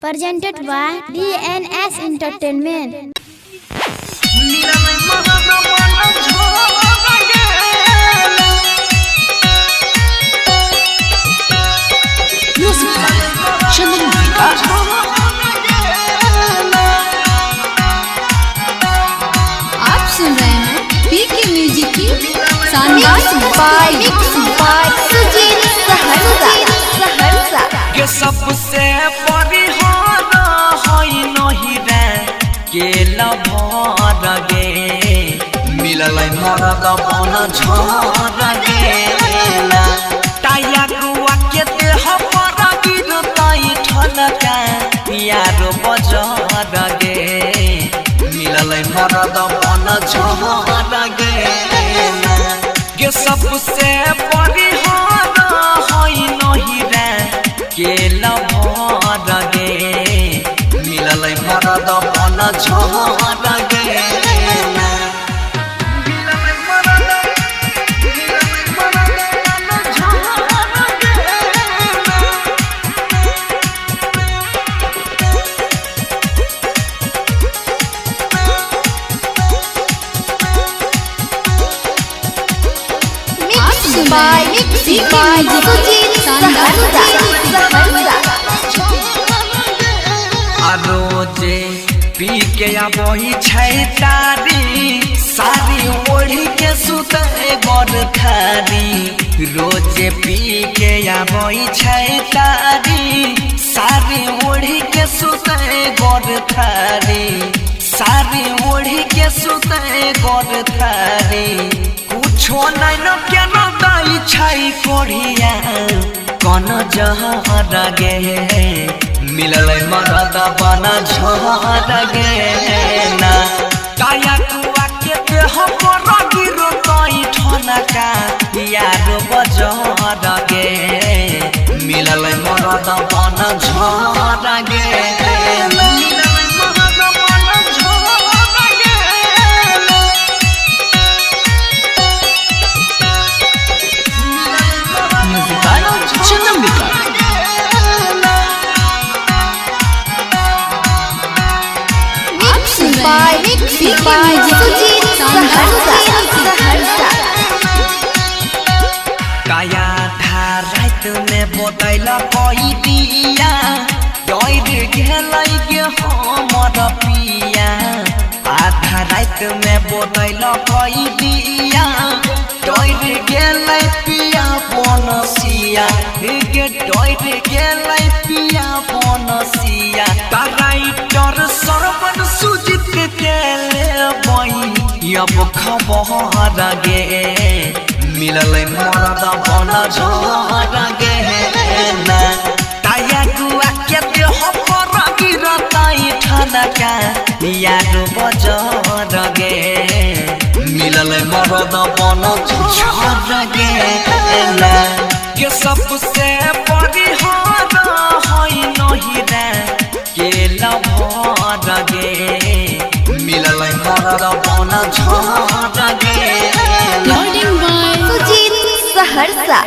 Presented by DNS Entertainment. आप सुन रहे हैं पीके म्यूजिक की शानदार सुजीत सहरसा के सबसे परिहार होई नहीं रे के लभर गे मिलल मरद बन झर गे टाया गुआ के देह पर गिरतई ठनका यार बजर गे मिलल मरद बन झर गे के सबसे परिहार होई नहीं रे के लभर गे मिलल मरद बन झर गे रोजे पी के आबही छै तारी सारी ओढ़ी के सुते गर थारी रोजे पी के आबही छै तारी सारी ओढ़ी के सुते गर थारी सारी ओढ़ी के सुते गर थारी कुछो नहीं न केना दाई छै कोढ़िया कौन जहर गे मिलल मरद बन झर गे ना काया कुआ के देह पर गिरतई ठनका यार बजर गे मिलल मरद बन झर गे काया था रात में बोतल कई दिया डर गेलै गे हमर पिया आधा रात में बोतल कई दिया डर गेलै पिया बनसिया गे डर गेलै पिया बनसिया राइटर सरवन सुजित के लेबै अब खबर गे मिलल मरद बन झर गे ना ताया गुआ के देह पर गिरतई ठनका यार बजर गे मिलल मरद बन झर गे ना के सबसे परिहार होई नहीं रे के लभर गे मिलल मरद बन झर गे रिकॉर्डिंग बाय सुजीत सहरसा।